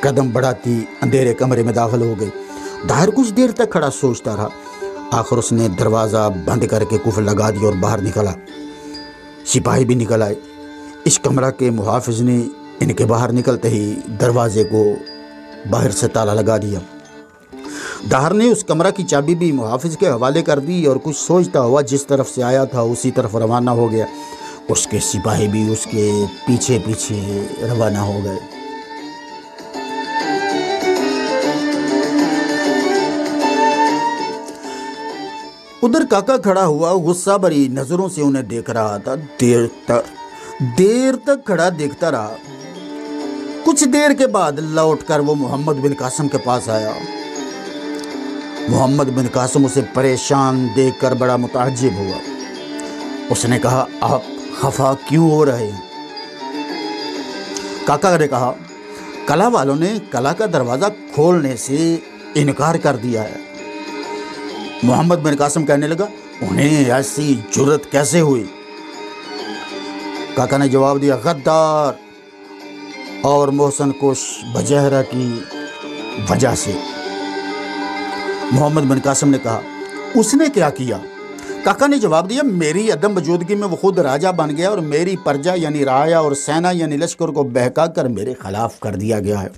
قدم بڑھاتی اندھیرے کمرے میں داخل ہو گئی۔ طاہر کچھ دیر تک کھڑا سوچتا رہا، آخر اس نے دروازہ بند کر کے قفل لگا دیا اور باہر نکلا۔ سپاہی بھی نکل آئے۔ اس کمرہ کے محافظ نے ان کے باہر نکلتے ہی دروازے کو باہر سے تالا لگا دیا۔ طاہر نے اس کمرہ کی چابی بھی محافظ کے حوالے کر دی اور کچھ سوچتا ہوا جس طرف سے آیا تھا اسی طرف روانہ ہو گیا۔ اس کے سپاہی بھی اس کے پیچھے پیچھے روانہ ہو گئے۔ ادھر کاکا کھڑا ہوا غصہ بھری نظروں سے انہیں دیکھ رہا تھا۔ دیر تک کھڑا دیکھتا رہا۔ کچھ دیر کے بعد لوٹ کر وہ محمد بن قاسم کے پاس آیا۔ محمد بن قاسم اسے پریشان دیکھ کر بڑا متعجب ہوا۔ اس نے کہا، آپ خفا کیوں ہو رہے ہیں؟ کاکا نے کہا، کلا والوں نے کلا کا دروازہ کھولنے سے انکار کر دیا ہے۔ محمد بن قاسم کہنے لگا، انہیں ایسی جرت کیسے ہوئی؟ کاکا نے جواب دیا، غدار اور محسن کش بجہرہ کی وجہ سے۔ محمد بن قاسم نے کہا، اس نے کیا کیا؟ کاکا نے جواب دیا، میری عدم موجودگی میں وہ خود راجہ بن گیا اور میری پرجا یعنی رعایا اور سینا یعنی لشکر کو بہکا کر میرے خلاف کر دیا گیا ہے۔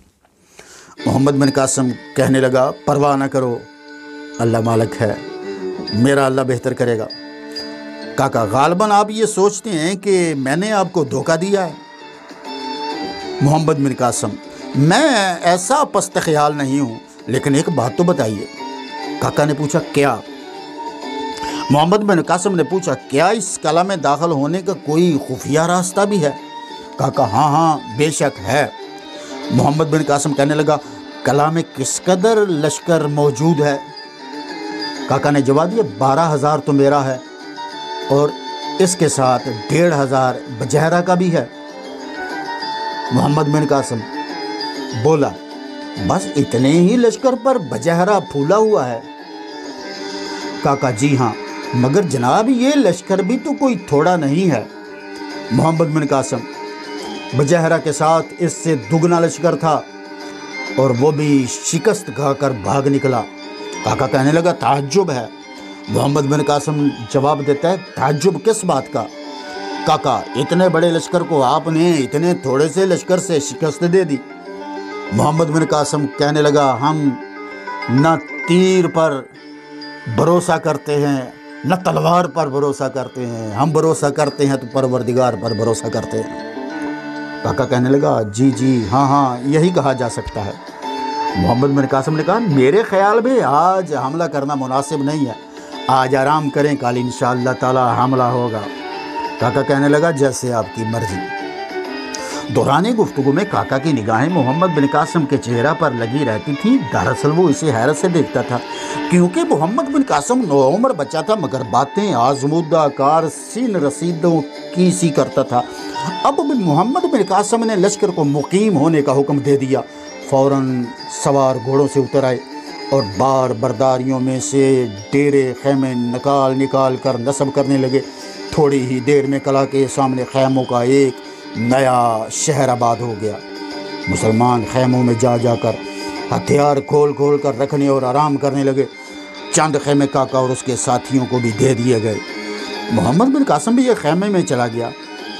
محمد بن قاسم کہنے لگا، پرواہ نہ کرو، اللہ مالک ہے، میرا اللہ بہتر کرے گا۔ کاکا، غالباً آپ یہ سوچتے ہیں کہ میں نے آپ کو دھوکہ دیا ہے۔ محمد بن قاسم، میں ایسا پست خیال نہیں ہوں، لیکن ایک بات تو بتائیے۔ کاکا نے پوچھا، کیا؟ محمد بن قاسم نے پوچھا، کیا اس کلا میں داخل ہونے کا کوئی خفیہ راستہ بھی ہے؟ کاکا، ہاں بے شک ہے۔ محمد بن قاسم کہنے لگا، کلا میں کس قدر لشکر موجود ہے؟ کاکا نے جواب دیا، 12,000 تو میرا ہے اور اس کے ساتھ 1,500 بجہرہ کا بھی ہے۔ محمد بن قاسم بولا، بس اتنے ہی لشکر پر بجہرہ پھولا ہوا ہے؟ کاکا، جی ہاں، مگر جناب یہ لشکر بھی تو کوئی تھوڑا نہیں ہے۔ محمد بن قاسم، بجہرہ کے ساتھ اس سے دگنا لشکر تھا اور وہ بھی شکست کھا کر بھاگ نکلا۔ کاکا کہنے لگا، تعجب ہے۔ محمد بن قاسم جواب دیتا ہے، تعجب کس بات کا؟ کاکا، اتنے بڑے لشکر کو آپ نے اتنے تھوڑے سے لشکر سے شکست دے دی۔ محمد بن قاسم کہنے لگا، ہم نہ تیر پر بھروسہ کرتے ہیں نہ تلوار پر بھروسہ کرتے ہیں، ہم بھروسہ کرتے ہیں تو پروردگار پر بھروسہ کرتے ہیں۔ کاکا کہنے لگا، جی ہاں یہی کہا جا سکتا ہے۔ محمد بن قاسم نے کہا، میرے خیال میں آج حملہ کرنا مناسب نہیں ہے، آج آرام کریں، کل انشاءاللہ تعالی حملہ ہوگا۔ کاکا کہنے لگا، جیسے آپ کی مرضی۔ دوران گفتگو میں کاکا کی نگاہیں محمد بن قاسم کے چہرہ پر لگی رہتی تھی۔ دراصل وہ اسے حیرت سے دیکھتا تھا، کیونکہ محمد بن قاسم نوعمر بچہ تھا مگر باتیں آزمودہ کار سین رسیدوں کی سی کرتا تھا۔ اب محمد بن قاسم نے لشکر کو مقیم ہونے کا حکم دے دیا۔ فوراً سوار گھوڑوں سے اتر آئے اور بار برداریوں میں سے ڈیرے خیمے نکال کر نصب کرنے لگے۔ تھوڑی ہی دیر میں کلا کے سامنے خیموں کا ایک نیا شہر آباد ہو گیا۔ مسلمان خیموں میں جا کر ہتھیار کھول کر رکھنے اور آرام کرنے لگے۔ چند خیمے کاکا اور اس کے ساتھیوں کو بھی دے دیے گئے۔ محمد بن قاسم بھی ایک خیمے میں چلا گیا۔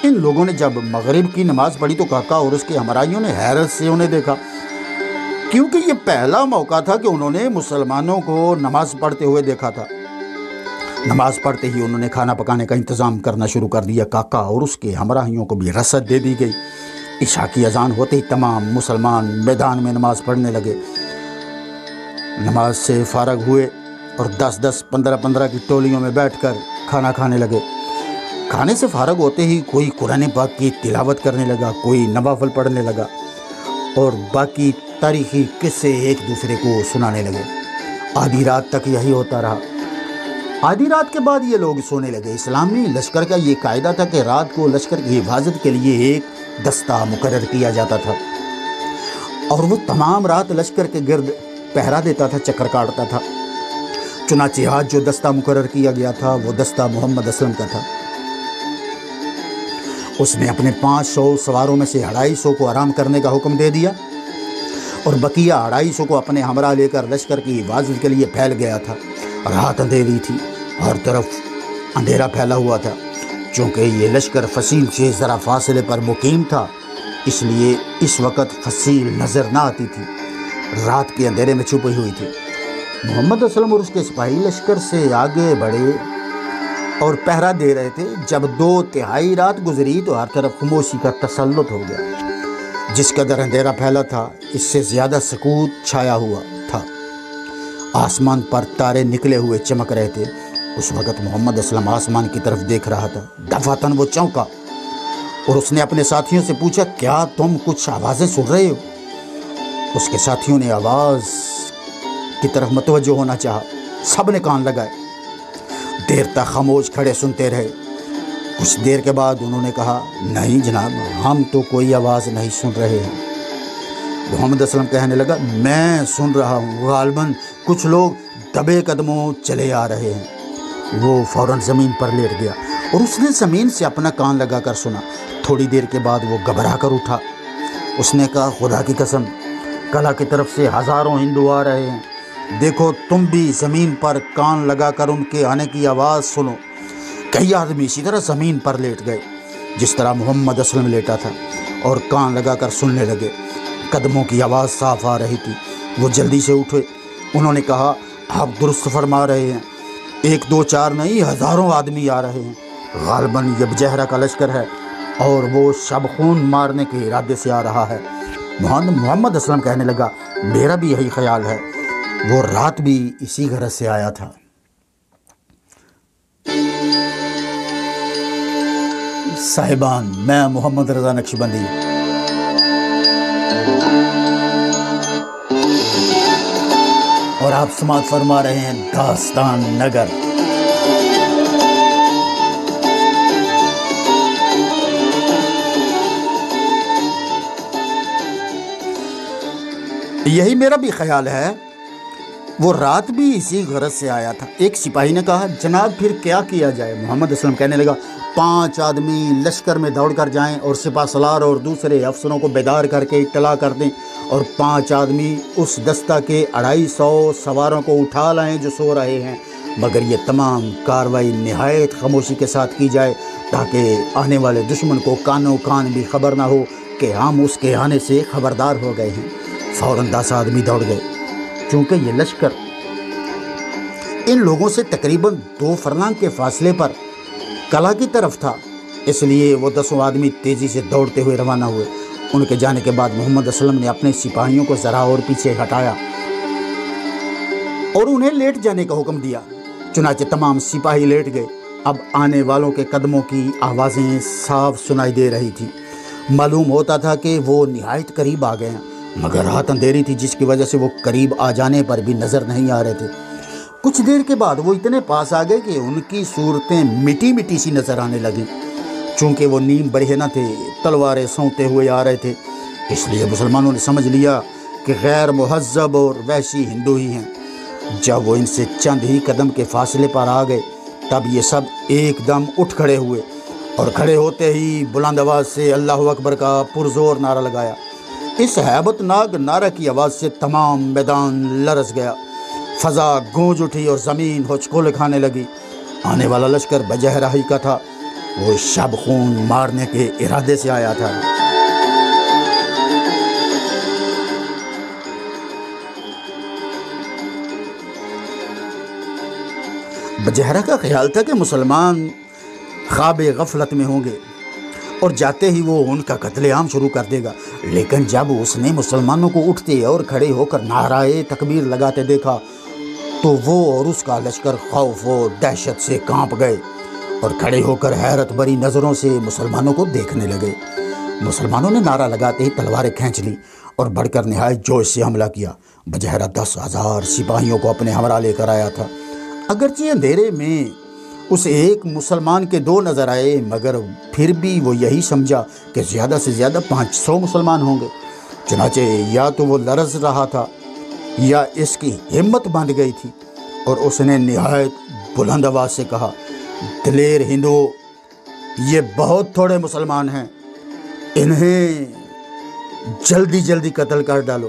ان لوگوں نے جب مغرب کی نماز پڑھی تو کاکا اور اس کے ہمراہیوں نے حیرت سے انہیں دیکھا، کیونکہ یہ پہلا موقع تھا کہ انہوں نے مسلمانوں کو نماز پڑھتے ہوئے دیکھا تھا۔ نماز پڑھتے ہی انہوں نے کھانا پکانے کا انتظام کرنا شروع کر دیا۔ کاکا اور اس کے ہمراہیوں کو بھی رسد دے دی گئی۔ عشاء کی اذان ہوتے ہی تمام مسلمان میدان میں نماز پڑھنے لگے۔ نماز سے فارغ ہوئے اور 10 15 کی ٹولیوں میں بیٹھ کر کھانا کھانے لگے۔ کھانے سے فارغ ہوتے ہی کوئی قرآن پاک کی تلاوت کرنے لگا، کوئی نوافل پڑھنے لگا اور باقی تاریخی قصے ایک دوسرے کو سنانے لگے۔ آدھی رات تک یہی ہوتا رہا۔ آدھی رات کے بعد یہ لوگ سونے لگے۔ اسلامی لشکر کا یہ قاعدہ تھا کہ رات کو لشکر کی حفاظت کے لیے ایک دستہ مقرر کیا جاتا تھا اور وہ تمام رات لشکر کے گرد پہرا دیتا تھا، چکر کاٹتا تھا۔ چنانچہ آج جو دستہ مقرر کیا گیا تھا وہ دستہ محمد اسلم کا تھا۔ اس نے اپنے 500 سواروں میں سے 250 کو آرام کرنے کا حکم دے دیا اور بقیہ 250 کو اپنے ہمراہ لے کر لشکر کی حفاظت کے لیے پھیل گیا تھا۔ رات اندھیری تھی، ہر طرف اندھیرا پھیلا ہوا تھا۔ چونکہ یہ لشکر فصیل سے ذرا فاصلے پر مقیم تھا، اس لیے اس وقت فصیل نظر نہ آتی تھی، رات کے اندھیرے میں چھپی ہوئی تھی۔ محمد اسلم اور اس کے سپاہی لشکر سے آگے بڑھے اور پہرا دے رہے تھے۔ جب 2/3 رات گزری تو ہر طرف خاموشی کا تسلط ہو گیا۔ جس قدر اندھیرا پھیلا تھا، اس سے زیادہ سکوت چھایا ہوا تھا۔ آسمان پر تارے نکلے ہوئے چمک رہے تھے۔ اس وقت محمد اسلم آسمان کی طرف دیکھ رہا تھا۔ دفعتاً وہ چونکا اور اس نے اپنے ساتھیوں سے پوچھا، کیا تم کچھ آوازیں سن رہے ہو؟ اس کے ساتھیوں نے آواز کی طرف متوجہ ہونا چاہا۔ سب نے کان لگائے، دیر تک خاموش کھڑے سنتے رہے۔ کچھ دیر کے بعد انہوں نے کہا، نہیں جناب، ہم تو کوئی آواز نہیں سن رہے ہیں۔ محمد اسلم کہنے لگا، میں سن رہا ہوں، غالباً کچھ لوگ دبے قدموں چلے آ رہے ہیں۔ وہ فوراً زمین پر لیٹ گیا اور اس نے زمین سے اپنا کان لگا کر سنا۔ تھوڑی دیر کے بعد وہ گھبرا کر اٹھا۔ اس نے کہا، خدا کی قسم، قلعہ کی طرف سے ہزاروں ہندو آ رہے ہیں۔ دیکھو تم بھی زمین پر کان لگا کر ان کے آنے کی آواز سنو۔ کئی آدمی اسی طرح زمین پر لیٹ گئے جس طرح محمد اسلم لیٹا تھا اور کان لگا کر سننے لگے۔ قدموں کی آواز صاف آ رہی تھی۔ وہ جلدی سے اٹھے۔ انہوں نے کہا، آپ درست فرما رہے ہیں، 1 2 4 نہیں، ہزاروں آدمی آ رہے ہیں۔ غالباً یہ بجہرہ کا لشکر ہے اور وہ شب خون مارنے کے ارادے سے آ رہا ہے۔ محمد اسلم کہنے لگا، میرا بھی یہی خیال ہے، وہ رات بھی اسی غرض سے آیا تھا۔ صاحبان، میں محمد رضا نقشبندی اور آپ سماعت فرما رہے ہیں داستان نگر۔ یہی میرا بھی خیال ہے، وہ رات بھی اسی غرض سے آیا تھا۔ ایک سپاہی نے کہا، جناب پھر کیا کیا جائے؟ محمد اسلم کہنے لگا، 5 آدمی لشکر میں دوڑ کر جائیں اور سپہ سالار اور دوسرے افسروں کو بیدار کر کے اطلاع کر دیں، اور 5 آدمی اس دستہ کے 250 سواروں کو اٹھا لائیں جو سو رہے ہیں، مگر یہ تمام کارروائی نہایت خاموشی کے ساتھ کی جائے تاکہ آنے والے دشمن کو کانوں کان بھی خبر نہ ہو کہ ہم اس کے آنے سے خبردار ہو گئے ہیں۔ فوراً 10 آدمی دوڑ گئے۔ چونکہ یہ لشکر ان لوگوں سے تقریباً 2 فرلانگ کے فاصلے پر قلعہ کی طرف تھا، اس لیے وہ 10 آدمی تیزی سے دوڑتے ہوئے روانہ ہوئے۔ ان کے جانے کے بعد محمد اسلم نے اپنے سپاہیوں کو ذرا اور پیچھے ہٹایا اور انہیں لیٹ جانے کا حکم دیا۔ چنانچہ تمام سپاہی لیٹ گئے۔ اب آنے والوں کے قدموں کی آوازیں صاف سنائی دے رہی تھی۔ معلوم ہوتا تھا کہ وہ نہایت قریب آ گئے ہیں، مگر رات اندھیری تھی جس کی وجہ سے وہ قریب آ جانے پر بھی نظر نہیں آ رہے تھے۔ کچھ دیر کے بعد وہ اتنے پاس آ گئے کہ ان کی صورتیں مٹی مٹی سی نظر آنے لگیں۔ چونکہ وہ نیم برہنہ تھے، تلواریں سونتے ہوئے آ رہے تھے، اس لیے مسلمانوں نے سمجھ لیا کہ غیر مہذب اور وحشی ہندو ہی ہیں۔ جب وہ ان سے چند ہی قدم کے فاصلے پر آ گئے تب یہ سب ایک دم اٹھ کھڑے ہوئے اور کھڑے ہوتے ہی بلند آواز سے اللہ اکبر کا پرزور نعرہ لگایا۔ اس ہیبت ناک نعرہ کی آواز سے تمام میدان لرز گیا، فضا گونج اٹھی اور زمین ہچکول کھانے لگی۔ آنے والا لشکر بجہرہ ہی کا تھا، وہ شب خون مارنے کے ارادے سے آیا تھا۔ بجہرہ کا خیال تھا کہ مسلمان خواب غفلت میں ہوں گے اور جاتے ہی وہ ان کا قتل عام شروع کر دے گا، لیکن جب اس نے مسلمانوں کو اٹھتے اور کھڑے ہو کر نعرہ تکبیر لگاتے دیکھا تو وہ اور اس کا لشکر خوف و دہشت سے کانپ گئے اور کھڑے ہو کر حیرت بری نظروں سے مسلمانوں کو دیکھنے لگے۔ مسلمانوں نے نعرہ لگاتے ہی تلواریں کھینچ لی اور بڑھ کر نہایت جوش سے حملہ کیا۔ بجہرہ 10,000 سپاہیوں کو اپنے ہمراہ لے کر آیا تھا۔ اگرچہ اندھیرے میں اسے ایک مسلمان کے 2 نظر آئے، مگر پھر بھی وہ یہی سمجھا کہ زیادہ سے زیادہ 500 مسلمان ہوں گے۔ چنانچہ یا تو وہ لرز رہا تھا یا اس کی ہمت بندھ گئی تھی، اور اس نے نہایت بلند آواز سے کہا، دلیر ہندو، یہ بہت تھوڑے مسلمان ہیں، انہیں جلدی جلدی قتل کر ڈالو۔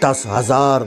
10,000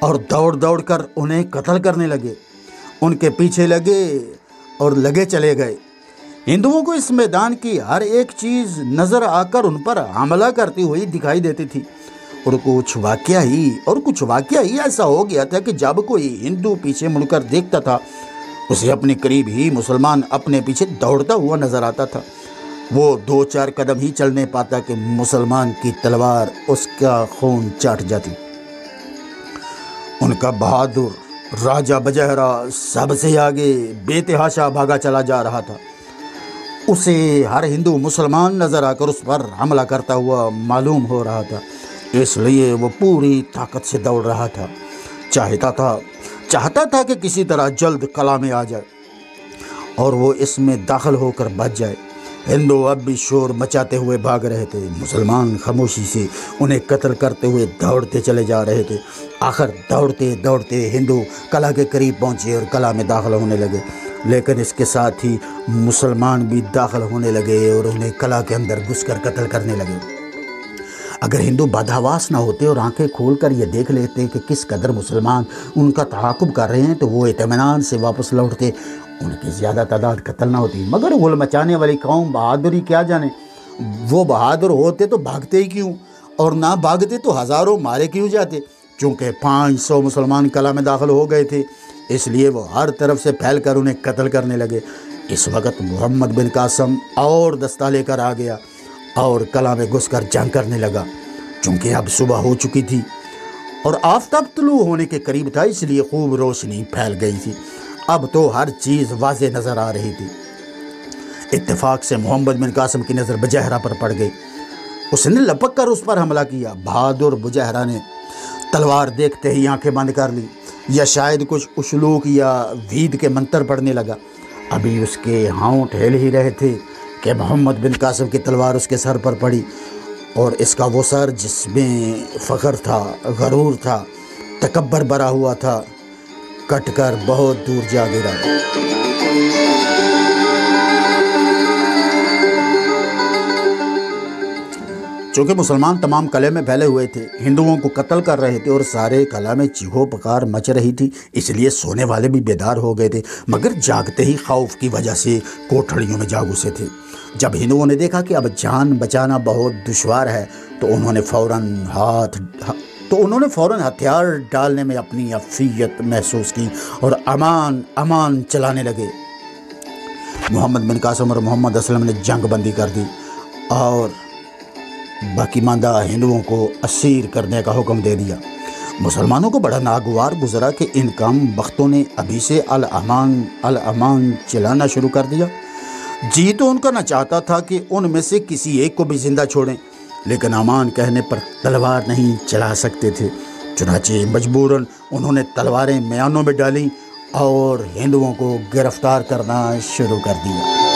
اور دوڑ دوڑ کر انہیں قتل کرنے لگے، ان کے پیچھے لگے اور لگے چلے گئے۔ ہندوؤں کو اس میدان کی ہر ایک چیز نظر آ کر ان پر حملہ کرتی ہوئی دکھائی دیتی تھی، اور کچھ واقعہ ہی ایسا ہو گیا تھا کہ جب کوئی ہندو پیچھے مڑ کر دیکھتا تھا اسے اپنے قریب ہی مسلمان اپنے پیچھے دوڑتا ہوا نظر آتا تھا۔ وہ 2-4 قدم ہی چلنے پاتا کہ مسلمان کی تلوار اس کا خون چاٹ جاتی۔ ان کا بہادر راجہ بجہرا سب سے آگے بے تحاشا بھاگا چلا جا رہا تھا۔ اسے ہر ہندو مسلمان نظر آ کر اس پر حملہ کرتا ہوا معلوم ہو رہا تھا، اس لیے وہ پوری طاقت سے دوڑ رہا تھا، چاہتا تھا کہ کسی طرح جلد قلعہ میں آ جائے اور وہ اس میں داخل ہو کر بچ جائے۔ ہندو اب بھی شور مچاتے ہوئے بھاگ رہے تھے، مسلمان خاموشی سے انہیں قتل کرتے ہوئے دوڑتے چلے جا رہے تھے۔ آخر دوڑتے دوڑتے ہندو قلعہ کے قریب پہنچے اور قلعہ میں داخل ہونے لگے، لیکن اس کے ساتھ ہی مسلمان بھی داخل ہونے لگے اور انہیں قلعہ کے اندر گھس کر قتل کرنے لگے۔ اگر ہندو بدحواس نہ ہوتے اور آنکھیں کھول کر یہ دیکھ لیتے کہ کس قدر مسلمان ان کا تعاقب کر رہے ہیں تو وہ اطمینان سے واپس لوٹتے، ان کی زیادہ تعداد قتل نہ ہوتی۔ مگر غل مچانے والی قوم بہادری کیا جانے، وہ بہادر ہوتے تو بھاگتے ہی کیوں، اور نہ بھاگتے تو ہزاروں مارے کیوں جاتے۔ چونکہ 500 مسلمان قلعہ میں داخل ہو گئے تھے، اس لیے وہ ہر طرف سے پھیل کر انہیں قتل کرنے لگے۔ اس وقت محمد بن قاسم اور دستہ لے کر آ گیا اور قلعہ میں گھس کر جنگ کرنے لگا۔ چونکہ اب صبح ہو چکی تھی اور آفتاب طلوع ہونے کے قریب تھا، اس لیے خوب روشنی پھیل گئی تھی۔ اب تو ہر چیز واضح نظر آ رہی تھی۔ اتفاق سے محمد بن قاسم کی نظر بجہرا پر پڑ گئی، اس نے لپک کر اس پر حملہ کیا۔ بہادر بجہرا نے تلوار دیکھتے ہی آنکھیں بند کر لی، یا شاید کچھ اشلوک یا وید کے منتر پڑھنے لگا۔ ابھی اس کے ہونٹ ہل ہی رہے تھے کہ محمد بن قاسم کی تلوار اس کے سر پر پڑی، اور اس کا وہ سر جس میں فخر تھا، غرور تھا، تکبر بھرا ہوا تھا، کٹ کر بہت دور جا گرا۔ چونکہ مسلمان تمام قلعے میں پھیلے ہوئے تھے، ہندوؤں کو قتل کر رہے تھے اور سارے قلعہ میں چیخو پکار مچ رہی تھی، اس لیے سونے والے بھی بیدار ہو گئے تھے، مگر جاگتے ہی خوف کی وجہ سے کوٹھڑیوں میں جا گھسے تھے۔ جب ہندوؤں نے دیکھا کہ اب جان بچانا بہت دشوار ہے تو انہوں نے فوراً ہتھیار ڈالنے میں اپنی افیت محسوس کی اور امان چلانے لگے۔ محمد بن قاسم اور محمد اسلم نے جنگ بندی کر دی اور باقی ماندہ ہندوؤں کو اسیر کرنے کا حکم دے دیا۔ مسلمانوں کو بڑا ناگوار گزرا کہ ان کم بختوں نے ابھی سے الامان چلانا شروع کر دیا۔ جی تو ان کا نہ چاہتا تھا کہ ان میں سے کسی ایک کو بھی زندہ چھوڑیں، لیکن امان کہنے پر تلوار نہیں چلا سکتے تھے، چنانچہ مجبوراً انہوں نے تلواریں میانوں میں ڈالیں اور ہندوؤں کو گرفتار کرنا شروع کر دیا۔